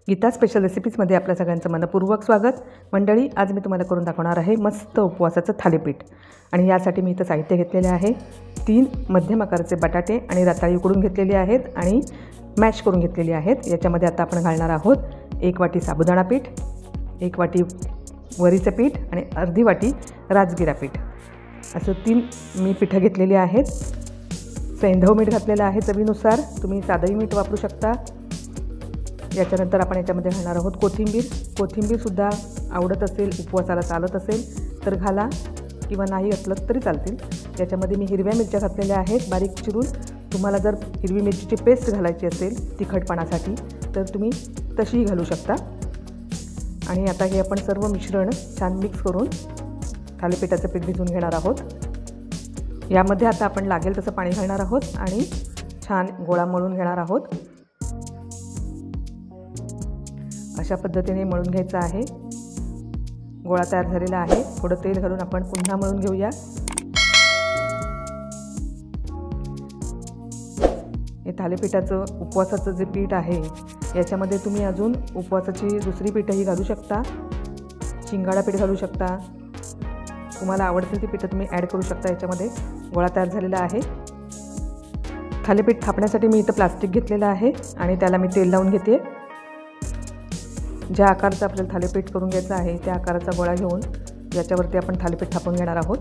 Gita special रेसिपीजमध्ये आपल्या सगळ्यांचं मनपूर्वक स्वागत। मंडळी, आज मी तुम्हाला करून दाखवणार आहे मस्त उपवासाचं थालीपीठ। आणि यासाठी मी इथं साहित्य घेतलेले आहे 3 मध्यम आकाराचे बटाटे आणि रताळी उकडून घेतलेली आहेत आणि मॅश करून घेतलेली आहेत। याच्यामध्ये आता आपण घालणार आहोत 1 वाटी साबुदाणा पीठ, 1 वाटी वरीचं पीठ आणि अर्धी वाटी राजगिरा पीठ, असं 3 मी पीठं घेतलेली आहेत। सैंधव मीठ घातलेलं आहे चवीनुसार, तुम्ही साधंही मीठ वापरू शकता। याच्यानंतर आपण याच्यामध्ये घालणार आहोत कोथिंबीरसुद्धा आवडत असेल, उपवासाला चालत असेल तर घाला किंवा नाही घातलं तरी चालतील। याच्यामध्ये मी हिरव्या मिरच्या घातलेल्या आहेत बारीक चिरून। तुम्हाला जर हिरवी मिरचीची पेस्ट घालायची असेल तिखटपणासाठी तर तुम्ही तशीही घालू शकता। आणि आता हे आपण सर्व मिश्रण छान मिक्स करून थालीपीठाचं पीठ भिजवून घेणार आहोत। यामध्ये आता आपण लागेल तसं पाणी घालणार आहोत आणि छान गोळा मळून घेणार आहोत। अशा पद्धतीने मळून घ्यायचा आहे। गोळा तयार झालेला आहे। थोडं तेल घालून आपण पुन्हा मळून घेऊया। हे थालीपीठाचं उपवासाचं जे पीठ आहे याच्यामध्ये तुम्ही अजून उपवासाची दुसरी पीठही घालू शकता, शिंगाडा पीठ घालू शकता, तुम्हाला आवडतील ती पीठं तुम्ही ॲड करू शकता। याच्यामध्ये गोळा तयार झालेला आहे। थालीपीठ थापण्यासाठी मी इथं प्लास्टिक घेतलेलं आहे आणि त्याला मी तेल लावून घेते। ज्या आकाराचं आपल्याला थालीपीठ करून घ्यायचं आहे त्या आकाराचा गोळा घेऊन याच्यावरती आपण थालीपीठ थापून घेणार आहोत।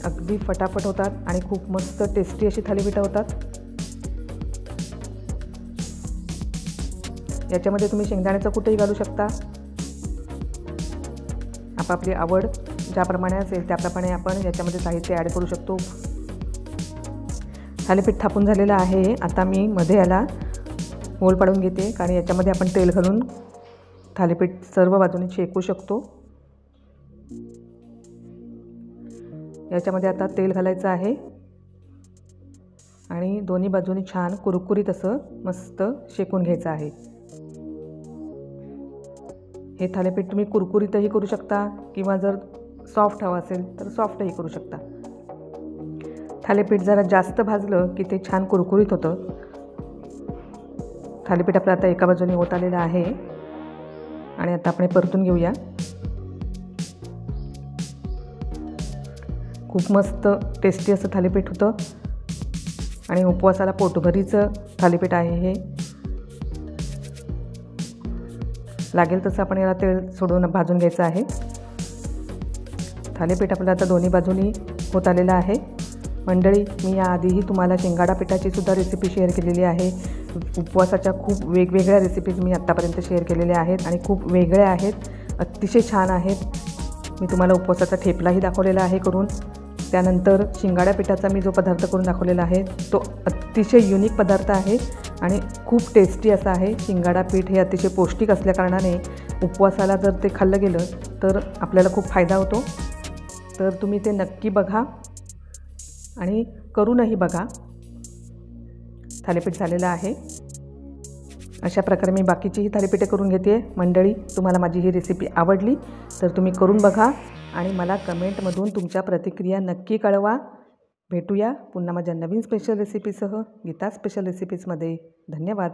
अगदी फटाफट होतात आणि खूप मस्त टेस्टी अशी थालीपीठं होतात। याच्यामध्ये तुम्ही शेंगदाण्याचं कुठेही घालू शकता, आपापली आवड ज्याप्रमाणे असेल त्याप्रमाणे आपण याच्यामध्ये साहित्य ॲड करू शकतो। थालीपीठ थापून झालेलं आहे। आता मी मध्ये याला होल पाडून घेते, कारण याच्यामध्ये आपण तेल घालून थालीपीठ सर्व बाजूने शेकू शकतो। याच्यामध्ये आता तेल घालायचं आहे आणि दोन्ही बाजूनी छान कुरकुरीत असं मस्त शेकून घ्यायचं आहे। हे थालीपीठ तुम्ही कुरकुरीतही करू शकता किंवा जर सॉफ्ट हवं असेल तर सॉफ्टही करू शकता। थालीपीठ जरा जास्त भाजलं की ते छान कुरकुरीत होतं। थालीपीठ आपलं आता एका बाजूने होत आलेलं आहे आणि आता आपण परतून घेऊया। खूप मस्त टेस्टी असं थालीपीठ होतं आणि उपवासाला पोटभरीचं थालीपीठ आहे हे। लागेल तसं आपण याला तेल सोडून भाजून घ्यायचं आहे। थालीपीठ आपलं आता दोन्ही बाजूनी होत आलेलं आहे। मंडळी, मी याआधीही तुम्हाला शिंगाडा पिठाची सुद्धा रेसिपी शेअर केलेली आहे। उपवासाच्या खूप वेगवेगळ्या रेसिपीज मी आत्तापर्यंत शेअर केलेल्या आहेत आणि खूप वेगळ्या आहेत, अतिशय छान आहेत। मी तुम्हाला उपवासाचा ठेपलाही दाखवलेला आहे करून। त्यानंतर शिंगाडा पिठाचा मी जो पदार्थ करून दाखवलेला आहे तो अतिशय युनिक पदार्थ आहे आणि खूप टेस्टी असा आहे। शिंगाडा पीठ हे अतिशय पौष्टिक असल्याकारणाने उपवासाला जर ते खाल्लं गेलं तर आपल्याला खूप फायदा होतो। तर तुम्ही ते नक्की बघा आणि करूनही बघा। थालीपीठ झालेलं आहे। अशा प्रकारे मी बाकीचीही थालीपीठे करून घेते। मंडळी, तुम्हाला माझी ही रेसिपी आवडली तर तुम्ही करून बघा आणि मला कमेंटमधून तुमच्या प्रतिक्रिया नक्की कळवा। भेटूया पुन्हा माझ्या नवीन स्पेशल रेसिपीसह गीता स्पेशल रेसिपीजमध्ये। धन्यवाद।